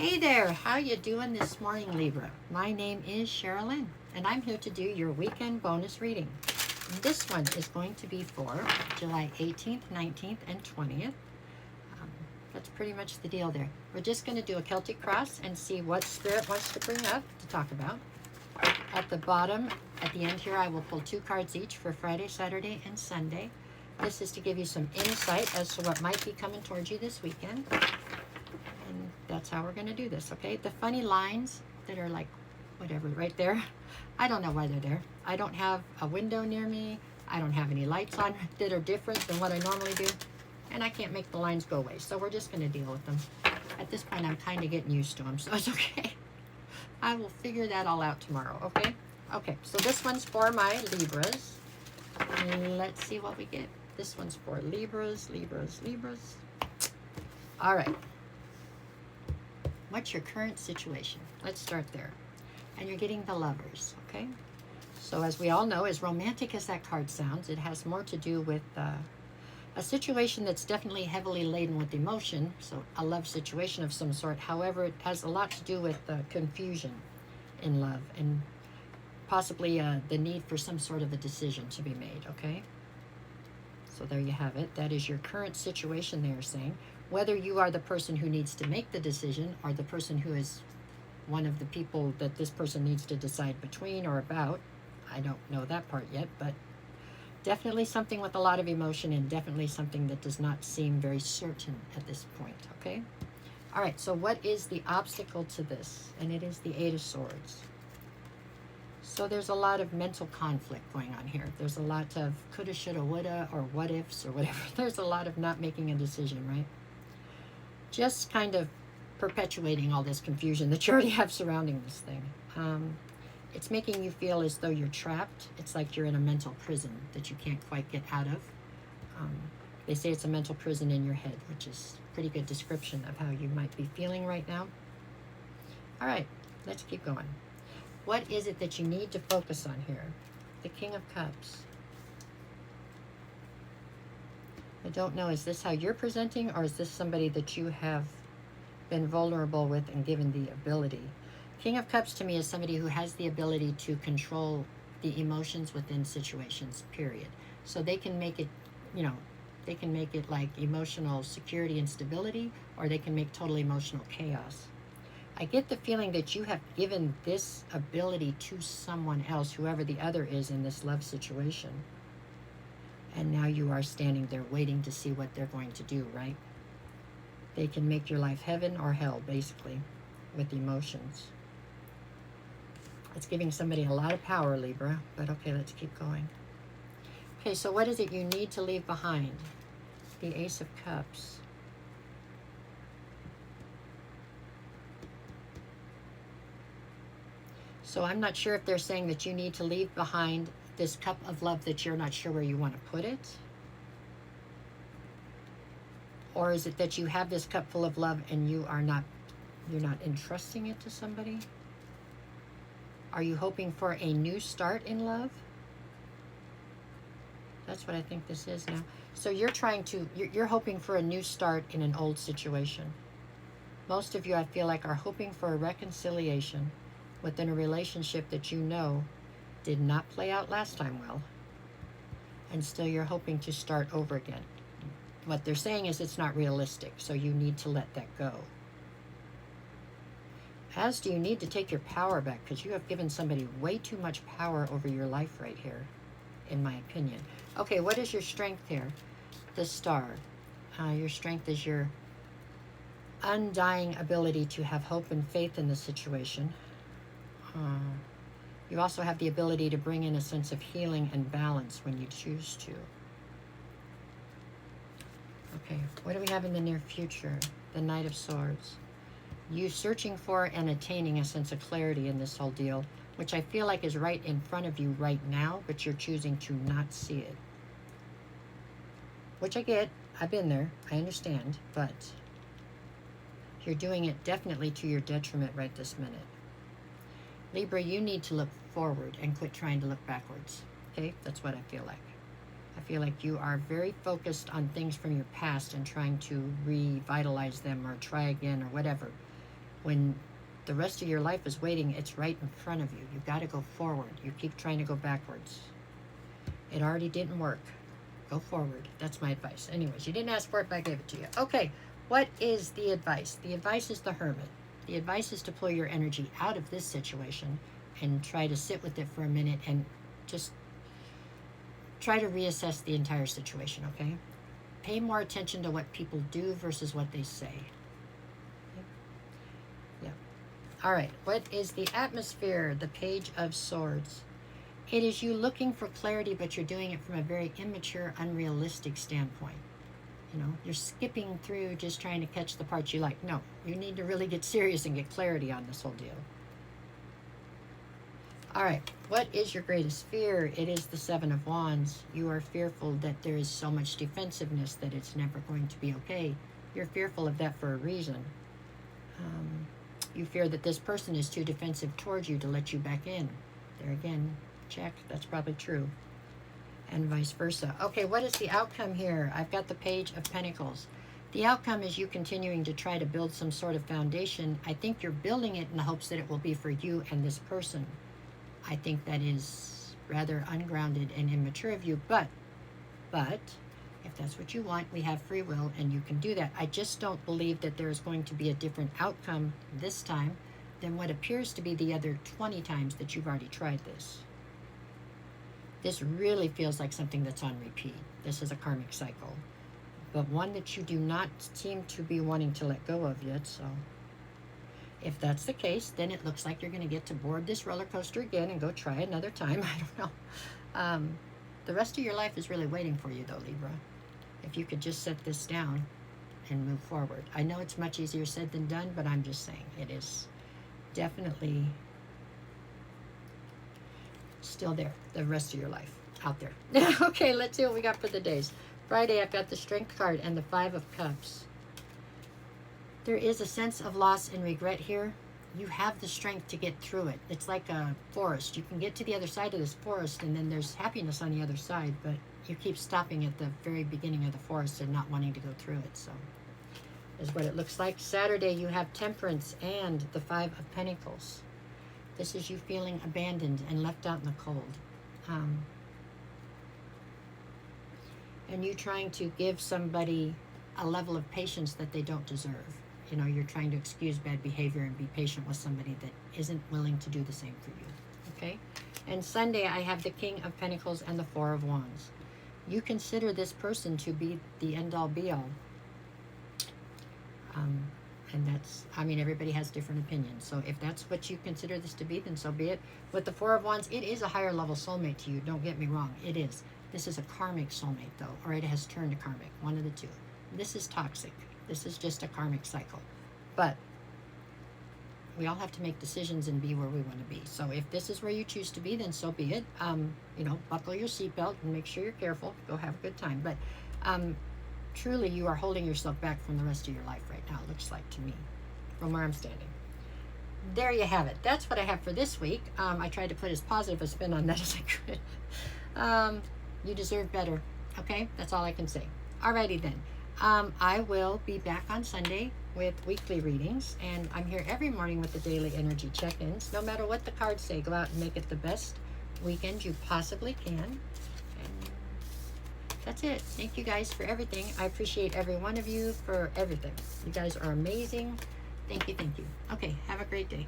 Hey there, how you doing this morning, Libra? My name is Sherilyn, and I'm here to do your weekend bonus reading. This one is going to be for July 18th, 19th, and 20th. That's pretty much the deal there. We're just going to do a Celtic cross and see what Spirit wants to bring up to talk about. At the bottom, at the end here, I will pull 2 cards each for Friday, Saturday, and Sunday. This is to give you some insight as to what might be coming towards you this weekend. And that's how we're going to do this, okay? The funny lines that are like, whatever, right there, I don't know why they're there. I don't have a window near me. I don't have any lights on that are different than what I normally do. And I can't make the lines go away, so we're just going to deal with them. At this point, I'm kind of getting used to them, so it's okay. I will figure that all out tomorrow, okay? Okay, so this one's for my Libras. Let's see what we get. This one's for Libras, Libras, Libras. All right. What's your current situation? Let's start there. And you're getting the Lovers, okay? So as we all know, as romantic as that card sounds, it has more to do with a situation that's definitely heavily laden with emotion, so a love situation of some sort. However, it has a lot to do with confusion in love and possibly the need for some sort of a decision to be made, okay? So there you have it. That is your current situation, they are saying. Whether you are the person who needs to make the decision or the person who is one of the people that this person needs to decide between or about, I don't know that part yet, but definitely something with a lot of emotion and definitely something that does not seem very certain at this point, okay? All right, so what is the obstacle to this? And it is the 8 of Swords. So there's a lot of mental conflict going on here. There's a lot of coulda, shoulda, woulda, or what ifs or whatever. There's a lot of not making a decision, right? Just kind of perpetuating all this confusion that you already have surrounding this thing. It's making you feel as though you're trapped. It's like you're in a mental prison that you can't quite get out of. They say it's a mental prison in your head, which is a pretty good description of how you might be feeling right now. All right, let's keep going. What is it that you need to focus on here? The King of Cups. I don't know, is this how you're presenting, or is this somebody that you have been vulnerable with and given the ability? King of Cups to me is somebody who has the ability to control the emotions within situations, period. So they can make it, you know, they can make it like emotional security and stability, or they can make total emotional chaos. I get the feeling that you have given this ability to someone else, whoever the other is in this love situation. And now you are standing there waiting to see what they're going to do, right? They can make your life heaven or hell, basically, with emotions. It's giving somebody a lot of power, Libra, but okay, let's keep going. Okay, so what is it you need to leave behind? The Ace of Cups. So I'm not sure if they're saying that you need to leave behind this cup of love that you're not sure where you want to put it. Or is it that you have this cup full of love and you're not entrusting it to somebody? Are you hoping for a new start in love? That's what I think this is now. So you're hoping for a new start in an old situation. Most of you, I feel like, are hoping for a reconciliation within a relationship that you know did not play out last time well. And still you're hoping to start over again. What they're saying is it's not realistic, so you need to let that go. As do you need to take your power back, because you have given somebody way too much power over your life right here, in my opinion. Okay, what is your strength here? The Star. Your strength is your undying ability to have hope and faith in the situation. You also have the ability to bring in a sense of healing and balance when you choose to. Okay, what do we have in the near future? The Knight of Swords. You searching for and attaining a sense of clarity in this whole deal, which I feel like is right in front of you right now, but you're choosing to not see it. Which I get. I've been there. I understand. But you're doing it definitely to your detriment right this minute. Libra, you need to look forward and quit trying to look backwards. Okay? That's what I feel like. I feel like you are very focused on things from your past and trying to revitalize them or try again or whatever. When the rest of your life is waiting, it's right in front of you. You've got to go forward. You keep trying to go backwards. It already didn't work. Go forward. That's my advice. Anyways, you didn't ask for it, but I gave it to you. Okay, what is the advice? The advice is the Hermit. The advice is to pull your energy out of this situation and try to sit with it for a minute and just try to reassess the entire situation, okay? Pay more attention to what people do versus what they say. Yeah. All right, what is the atmosphere? The Page of Swords. It is you looking for clarity, but you're doing it from a very immature, unrealistic standpoint. You know, you're skipping through just trying to catch the parts you like. No, you need to really get serious and get clarity on this whole deal. All right, what is your greatest fear? It is the Seven of Wands. You are fearful that there is so much defensiveness that it's never going to be okay. You're fearful of that for a reason. You fear that this person is too defensive towards you to let you back in. There again, check. That's probably true. And vice versa. Okay, what is the outcome here? I've got the Page of Pentacles. The outcome is you continuing to try to build some sort of foundation. I think you're building it in the hopes that it will be for you and this person. I think that is rather ungrounded and immature of you, but if that's what you want, we have free will and you can do that. I just don't believe that there is going to be a different outcome this time than what appears to be the other 20 times that you've already tried this. This really feels like something that's on repeat. This is a karmic cycle, but one that you do not seem to be wanting to let go of yet, so if that's the case, then it looks like you're going to get to board this roller coaster again and go try another time. I don't know. The rest of your life is really waiting for you, though, Libra. If you could just set this down and move forward. I know it's much easier said than done, but I'm just saying it is definitely still there, the rest of your life out there. Okay, let's see what we got for the days. Friday, I've got the Strength card and the Five of Cups. There is a sense of loss and regret here. You have the strength to get through it. It's like a forest. You can get to the other side of this forest and then there's happiness on the other side, but you keep stopping at the very beginning of the forest and not wanting to go through it. So is what it looks like. Saturday, you have Temperance and the Five of Pentacles. This is you feeling abandoned and left out in the cold. And you trying to give somebody a level of patience that they don't deserve. You know, you're trying to excuse bad behavior and be patient with somebody that isn't willing to do the same for you. Okay? And Sunday, I have the King of Pentacles and the Four of Wands. You consider this person to be the end-all, be-all. And that's, I mean, everybody has different opinions. So if that's what you consider this to be, then so be it. With the Four of Wands, it is a higher level soulmate to you. Don't get me wrong. It is. This is a karmic soulmate, though, or it has turned to karmic. One of the two. This is toxic. This is just a karmic cycle. But we all have to make decisions and be where we want to be. So if this is where you choose to be, then so be it. You know, buckle your seatbelt and make sure you're careful. Go have a good time. But truly, you are holding yourself back from the rest of your life right now, it looks like to me, from where I'm standing. There you have it. That's what I have for this week. I tried to put as positive a spin on that as I could. You deserve better. Okay? That's all I can say. Alrighty then. I will be back on Sunday with weekly readings, and I'm here every morning with the daily energy check-ins. No matter what the cards say, go out and make it the best weekend you possibly can. And that's it. Thank you guys for everything. I appreciate every one of you for everything. You guys are amazing. Thank you, thank you. Okay, have a great day.